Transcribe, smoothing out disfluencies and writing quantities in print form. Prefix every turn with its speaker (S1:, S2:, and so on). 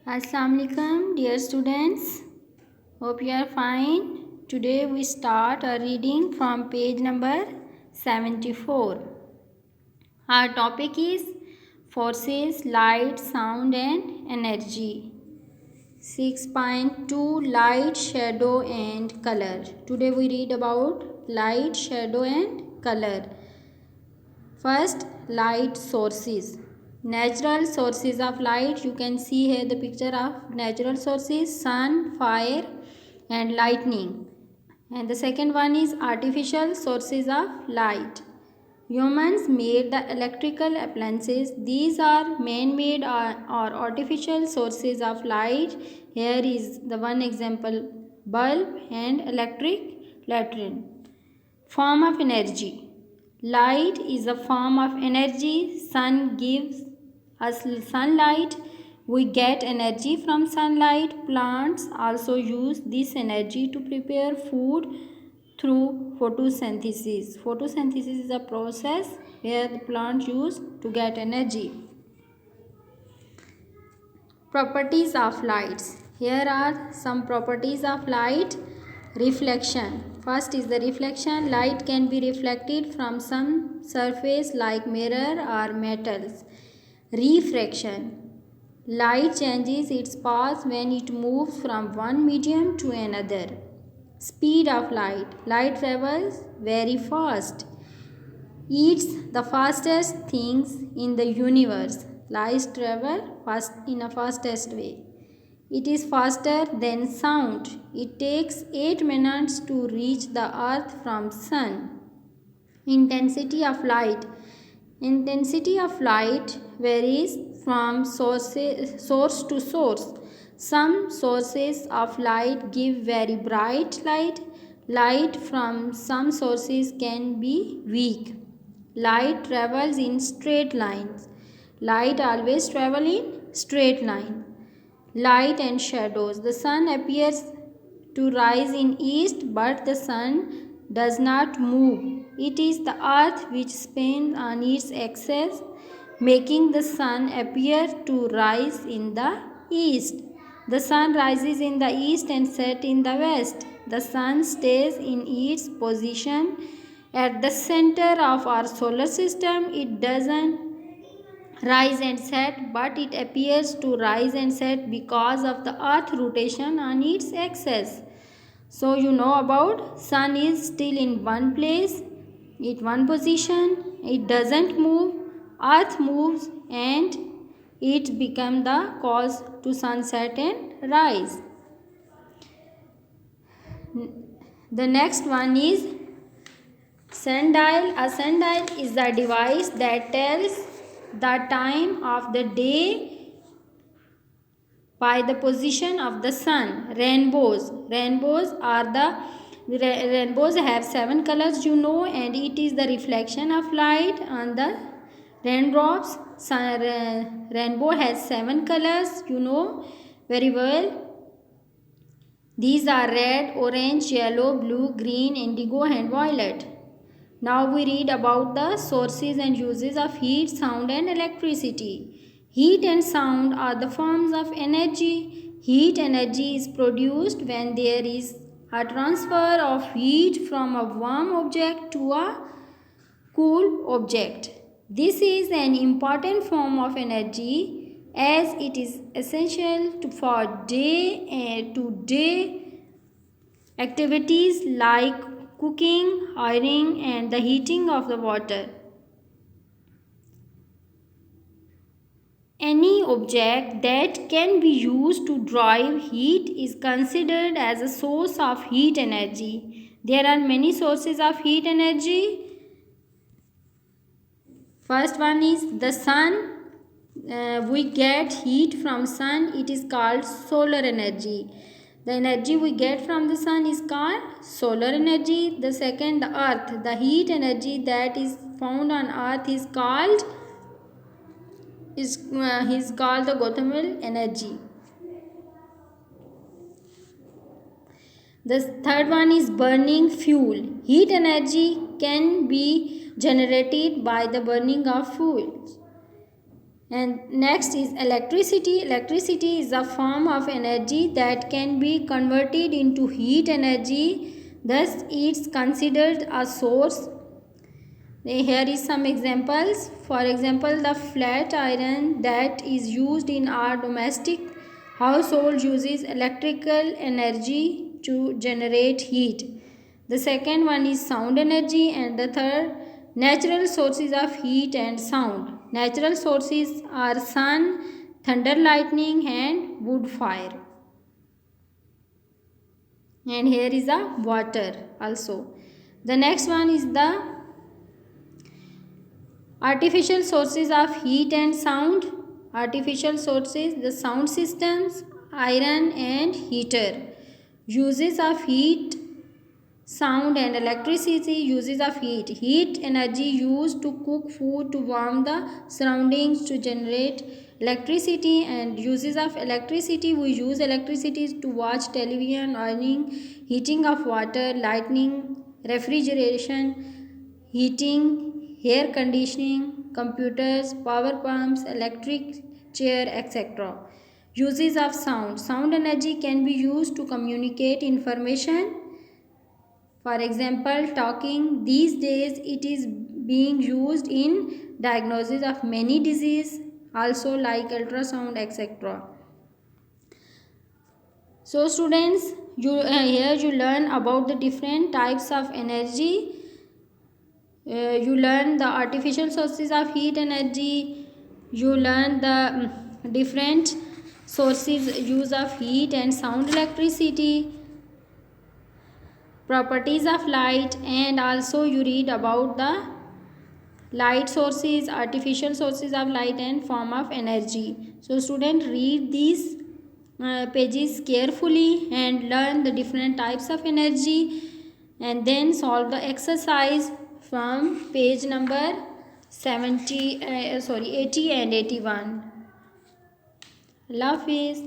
S1: Assalamu alaikum, dear students. Hope you are fine. Today we start our reading from page number 74. Our topic is forces, light, sound and energy. 6.2 Light, shadow and color. Today we read about light, shadow and color. First, light sources. Natural sources of light. You can see here the picture of natural sources: sun, fire and lightning. And the second one is artificial sources of light. Humans made the electrical appliances. These are man-made or artificial sources of light. Here is the one example: bulb and electric lantern. Form of energy. Light is a form of energy. Sun gives us sunlight. We get energy from sunlight. Plants also use this energy to prepare food through photosynthesis. Photosynthesis is a process where the plants use to get energy. Properties of lights. Here are some properties of light. Reflection. First is the reflection. Light can be reflected from some surface like mirror or metals. Refraction. Light changes its path when it moves from one medium to another. Speed of light. Light travels very fast. It's the fastest things in the universe. Light travel fast in a fastest way. It is faster than sound. It takes 8 minutes to reach the earth from sun. Intensity of light. Intensity of light varies from source to source. Some sources of light give very bright light. Light from some sources can be weak. Light travels in straight lines. Light always travels in straight line. Light and shadows. The sun appears to rise in east, but the sun does not move. It is the earth which spins on its axis, making the sun appear to rise in the east. The sun rises in the east and sets in the west. The sun stays in its position at the center of our solar system. It doesn't rise and set, but it appears to rise and set because of the earth rotation on its axis. So you know about sun is still in one place, in one position. It doesn't move. Earth moves and it becomes the cause to sunset and rise. The next one is sundial. A sundial is the device that tells the time of the day by the position of the sun. Rainbows. Rainbows have 7 colors, you know, and it is the reflection of light on the raindrops. Rainbow has 7 colors, you know very well. These are red, orange, yellow, blue, green, indigo and violet. Now we read about the sources and uses of heat, sound and electricity. Heat and sound are the forms of energy. Heat energy is produced when there is a transfer of heat from a warm object to a cool object. This is an important form of energy as it is essential for day-to-day activities like cooking, ironing and the heating of the water. Any object that can be used to drive heat is considered as a source of heat energy. There are many sources of heat energy. First one is the sun. We get heat from sun. It is called solar energy. The energy we get from the sun is called solar energy. The second, the earth. The heat energy that is found on earth is called the geothermal energy. The third one is burning fuel. Heat energy can be generated by the burning of fuels. And next is electricity. Electricity is a form of energy that can be converted into heat energy. Thus, it's considered a source. Here is some examples. For example, the flat iron that is used in our domestic household uses electrical energy to generate heat. The second one is sound energy, and the third, natural sources of heat and sound. Natural sources are sun, thunder, lightning, and wood fire. And here is a water also. The next one is the artificial sources of heat and sound. Artificial sources, the sound systems, iron and heater. Uses of heat, sound and electricity. Uses of heat. Heat energy used to cook food, to warm the surroundings, to generate electricity. And uses of electricity, we use electricity to watch television, ironing, heating of water, lighting, refrigeration, heating, air conditioning, computers, power pumps, electric chair, etc. Uses of sound. Sound energy can be used to communicate information. For example, talking. These days it is being used in diagnosis of many diseases, also like ultrasound, etc. So students, here you learn about the different types of energy. You learn the artificial sources of heat energy. You learn the different sources use of heat and sound, electricity, properties of light, and also you read about the light sources, artificial sources of light, and form of energy. So student, read these pages carefully and learn the different types of energy, and then solve the exercise from page number 80 and 81. Allah Hafiz.